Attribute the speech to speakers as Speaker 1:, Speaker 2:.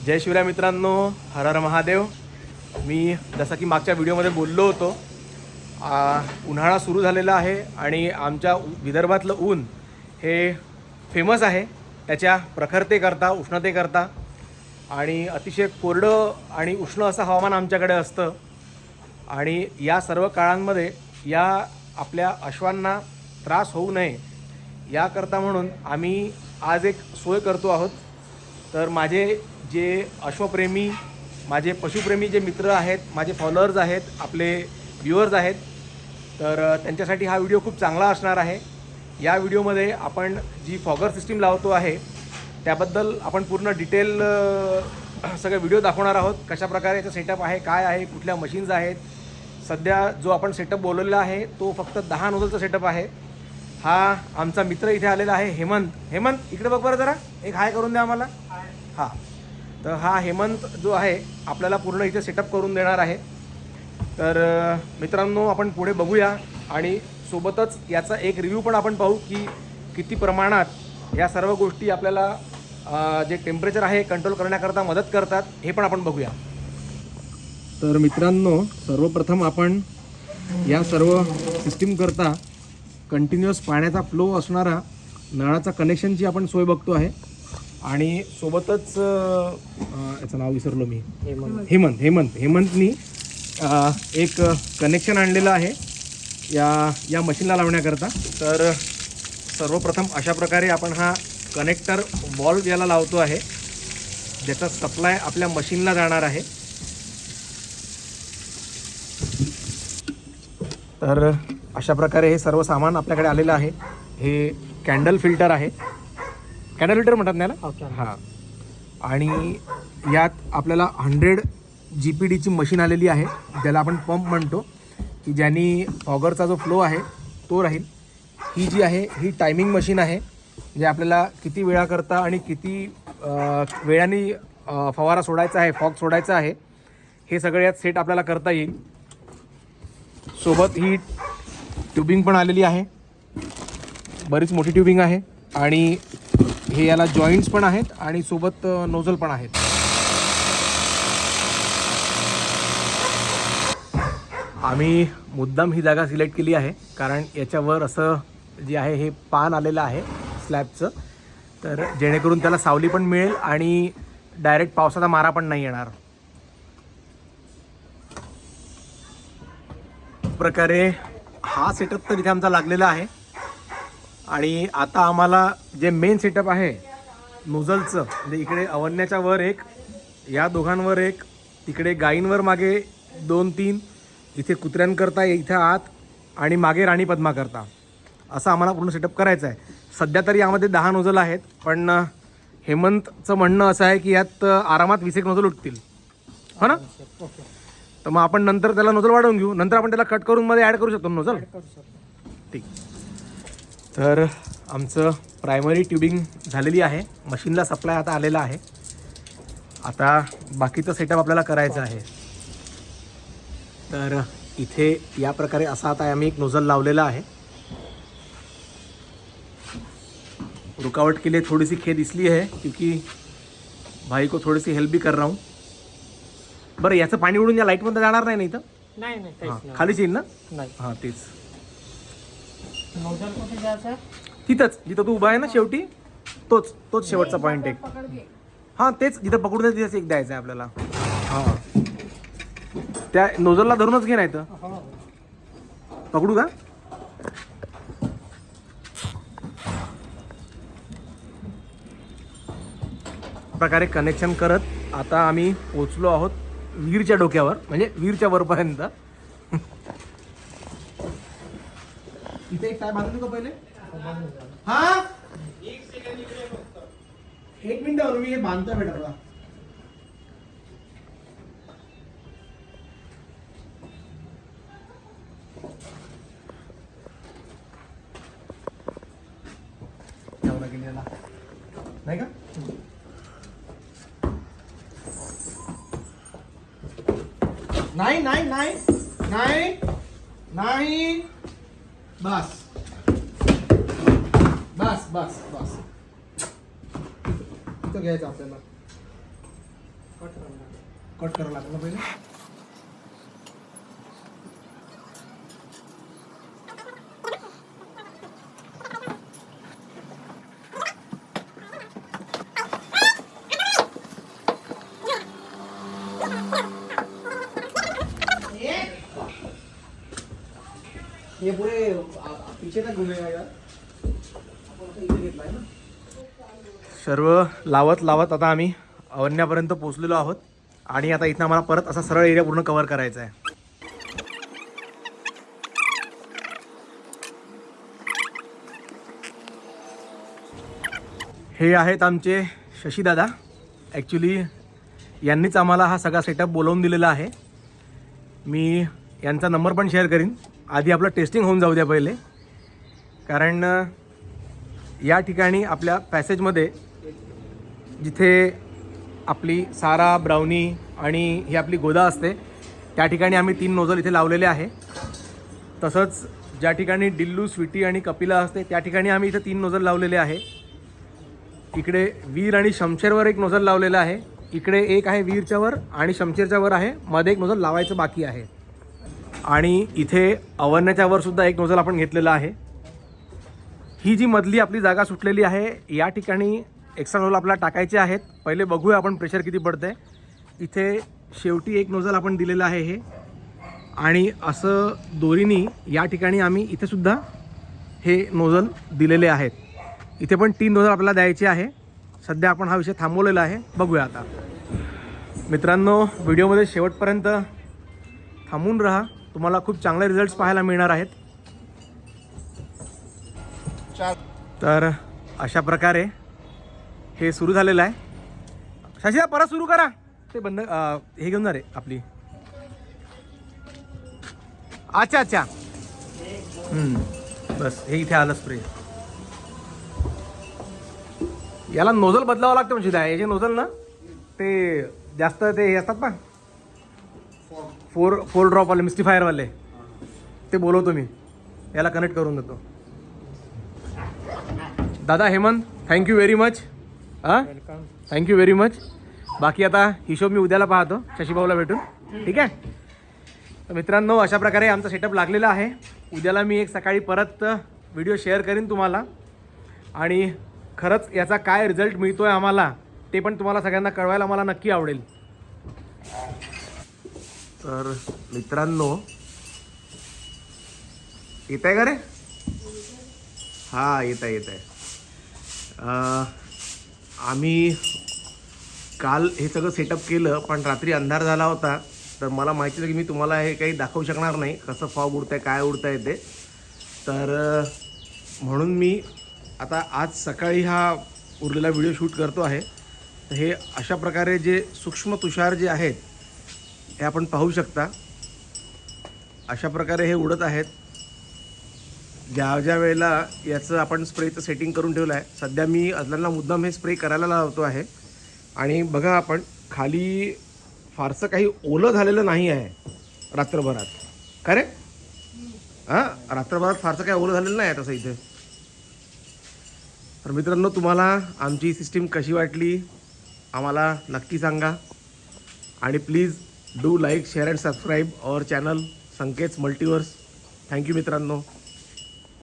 Speaker 1: जय शिवराय मित्रांनो, हर हर महादेव। मी जसं की मागच्या व्हिडिओमध्ये बोललो होतो, उन्हाळा सुरू झालेला आहे आणि आमच्या विदर्भातलं ऊन हे फेमस आहे त्याच्या प्रखरतेकरता, उष्णतेकरता। आणि अतिशय कोरडं आणि उष्ण असं हवामान आमच्याकडे असतं। आणि या सर्व काळांमध्ये या आपल्या अश्वांना त्रास होऊ नये याकरता म्हणून आम्ही आज एक सोय करतो आहोत। तर माझे जे अश्वप्रेमी, माझे पशुप्रेमी जे मित्र आहेत, माझे फॉलोअर्स आहेत, आपले व्ह्युअर्स आहेत, तर त्यांच्यासाठी हा व्हिडिओ खूप चांगला असणार आहे। या व्हिडिओमध्ये आपण जी फॉगर सिस्टीम लावतो आहे त्याबद्दल आपण पूर्ण डिटेल सगळे व्हिडिओ दाखवणार आहोत। कशा प्रकारे याचा सेटअप आहे, काय आहे, कुठल्या मशीन्स आहेत। सध्या जो आपण सेटअप बोलवलेला आहे तो फक्त 10 नोझलचा सेटअप आहे। हा आमचा मित्र इथे आलेला आहे, हेमंत इकडे बघ बरं जरा, एक हाय करून द्या आम्हाला। हां, तर हा हेमंत जो आहे आपल्याला पूर्ण इथे सेटअप करून देणार आहे। तर मित्रांनो, आपण पुढे बघूया आणि सोबतच याचा एक रिव्ह्यू पण आपण पाहू की किती प्रमाणात या सर्व गोष्टी आपल्याला जे टेम्परेचर आहे कंट्रोल करण्याकरता मदत करतात हे पण आपण बघूया। तर मित्रांनो, सर्वप्रथम आपण या सर्व सिस्टीम करता कंटिन्युअस पाण्याचा फ्लो असणारा नळाचा कनेक्शनची आपण सोय बघतो आहे। आणि सोबतच याचं नाव विसरलो मी, हेमंतनी एक कनेक्शन आणलेलं आहे या मशीनला लावण्याकरता। तर सर्वप्रथम अशा प्रकारे आपण हा कनेक्टर वॉल्व याला लावतो आहे, ज्याचा सप्लाय आपल्या मशीनला जाणार आहे। तर अशा प्रकारे हे सर्व सामान आपल्याकडे आलेलं आहे। हे कॅन्डल फिल्टर आहे, कॅन्डल फिल्टर म्हणतात ना हां। आणि यात आपल्याला 100 GPDची मशीन आलेली आहे, ज्याला आपण पंप म्हणतो, की ज्यांनी फॉगरचा जो फ्लो आहे तो राहील। ही जी आहे ही टायमिंग मशीन आहे, जे आपल्याला किती वेळाकरता आणि किती वेळाने फवारा सोडायचा आहे, फॉग सोडायचा आहे, हे सगळं यात सेट आपल्याला करता येईल। सोबत ही ट्यूबिंग पण आलेली आहे, बरीच मोठी ट्यूबिंग आहे। आणि हे याला जॉईंट्स पण आहेत आणि सोबत नोझल पण आहेत। आम्ही मुद्दाम ही जागा सिलेक्ट केली आहे कारण याच्यावर असं जे आहे हे पान आलेलं आहे स्लॅबचं, तर जेणेकरून त्याला सावली पण मिळेल आणि डायरेक्ट पावसाचा मारा पण नाही येणार। प्रकारे हा सेटअप तर इथे आमचा लागलेला आहे। आणि आता आम्हाला जे मेन सेटअप आहे नोझलचं, म्हणजे इकडे अवन्याच्या वर एक, या दोघांवर एक, तिकडे गायींवर मागे 2-3, इथे कुत्र्यांकरता इथं आत, आणि मागे राणी पद्मा करता, असं आम्हाला पूर्ण सेटअप करायचं आहे। सध्या तरी यामध्ये 10 नोझल आहेत, पण हेमंतचं म्हणणं असं आहे की यात आरामात 20 नोझल उठतील, हो ना? तर मग आपण नंतर त्याला नोझल वाढवून घेऊ, नंतर आपण त्याला कट करून मध्ये ॲड करू शकतो नोझल, ठीक। तर आमचं प्रायमरी ट्यूबिंग झालेली आहे, मशीनला सप्लाय आता आलेला आहे। आता बाकीचं सेटअप आपल्याला करायचं आहे। तर इथे या प्रकारे असा आता आम्ही एक नोझल लावलेला आहे। रुकावट के लिए थोड़ी सी खेद इसलिए है क्योंकि भाई को थोड़ी सी हेल्प भी कर रहा हूँ। बरं, याचं पाणी उडून या लाईटमध्ये जाणार नाही ना इथं? नाही, खालीच येईल ना? नाही, हां तेच।
Speaker 2: नोझल कुठे जायचं?
Speaker 1: तिथंच जिथं तू उभा आहे ना शेवटी, तोच शेवटचा पॉईंट एक। हां तेच, जिथं पकडून तिथंच एक द्यायचं आहे आपल्याला। हां, त्या नोझलला धरूनच घे, नाही तर पकडू का? प्रकारे कनेक्शन करत आता आम्ही पोचलो आहोत वीरच्या डोक्यावर, म्हणजे वीरच्या वरपर्यंत। इथे एक काय बांधू का पहिले? हां, एक मिनिट, मी हे बांधतो बेटा। नाही का? नाही नाही नाही नाही नाही, बस बस बस बस, इथं घ्यायचं आपल्याला। कट करावं लागलं पहिले. ये पूरे पीछे तक घूमेगा यार. सर्व लावत लावत आता आम्ही अवन्यापर्यंत पोहोचलेलो आहोत आणि आता इथं आम्हाला परत असा सरळ एरिया पूर्ण कव्हर करायचा आहे. हे आहेत आमचे शशीदादा. ॲक्च्युली यांनीच आम्हाला हा सगळा सेटअप बोलवून दिलेला आहे. मी यांचा नंबर पण शेअर करीन. आधी आपलं टेस्टिंग होऊन जाऊ द्या पहिले, कारण या ठिकाणी आपल्या पॅसेजमध्ये जिथे आपली सारा, ब्राउनी आणि ही आपली गोदा असते त्या ठिकाणी आम्ही 3 नोझल इथे लावलेले आहे. तसंच ज्या ठिकाणी डिल्लू, स्वीटी आणि कपिला असते त्या ठिकाणी आम्ही इथे 3 नोझल लावलेले आहे. इकडे वीर आणि शमशेरवर एक नोझल लावलेला आहे. इकडे एक आहे वीरच्यावर आणि शमशेरच्यावर आहे. मध्ये एक नोझल लावायचं बाकी आहे. आणि इथे अवन्याच्यावर सुद्धा एक नोझल आपण घेतलेला आहे. ही जी मधली आपली जागा सुटलेली आहे या ठिकाणी एक्स्ट्रा नोझल आपल्याला टाकायचे आहेत. पहिले बघूया आपण प्रेशर किती पडतं आहे. इथे शेवटी एक नोझल आपण दिलेलं आहे हे, आणि असं दोरीनी या ठिकाणी आम्ही इथे सुद्धा हे नोझल दिलेले आहेत. इथे पण 3 नोझल आपल्याला द्यायचे आहे. सध्या आपण हा विषय थांबवलेला आहे. बघूया आता. मित्रांनो, व्हिडिओमध्ये शेवटपर्यंत थांबून राहा. तुम्हाला खूप चांगले रिझल्ट्स पाहायला मिळणार आहेत. तर अशा प्रकारे हे सुरू झालेलं आहे. शशिदा परत सुरू करा. ते बंद हे घेऊन जा रे आपली. अच्छा अच्छा. बस हे इथे आलं स्प्रे. याला नोझल बदलावं लागतं म्हणजे काय, याचे नोझल ना ते जास्त ते हे असतात ना, 4 ड्रॉपवाले मिस्टिफायरवाले, ते बोलवतो मी. याला कनेक्ट करून देतो. दादा Hemant, thank you very much. Thank you very much. बाकी आता हिशोब मी उद्याला पाहतो शशीभाऊला भेटून. ठीक आहे. तर मित्रांनो, अशा प्रकारे आमचा सेटअप लागलेला आहे. उद्याला मी एक सकाळी परत व्हिडिओ शेअर करीन तुम्हाला, आणि खरंच याचा काय रिझल्ट मिळतो आहे आम्हाला ते पण तुम्हाला सगळ्यांना कळवायला मला नक्की आवडेल. तर मित्रांनो, येत आहे का रे? हां, येत आहे. आम्ही काल हे सगळं सेटअप केलं, पण रात्री अंधार झाला होता. तर मला माहिती आहे की मी तुम्हाला हे काही दाखवू शकणार नाही, कसं फॉग उडतं आहे, काय उडतं आहे ते. तर म्हणून मी आता आज सकाळी हा उरलेला व्हिडिओ शूट करतो आहे. तर हे अशा प्रकारे जे सूक्ष्म तुषार जे आहेत हे आपण पाहू शकता. अशा प्रकारे हे उडत आहेत. ज्या वेळेला याचं आपण स्प्रेचं सेटिंग करून ठेवलं आहे. सध्या मी अजलांना मुद्दाम हे स्प्रे करायला लावतो आहे. आणि बघा, आपण खाली फारसं काही ओलं झालेलं नाही आहे रात्रभरात. का रे? हां, रात्रभरात फारसं काही ओलं झालेलं नाही आहे तसं इथे. तर मित्रांनो, तुम्हाला आमची सिस्टीम कशी वाटली आम्हाला नक्की सांगा. आणि please do like, share and subscribe our channel Sanket multiverse. Thank you मित्रांनो.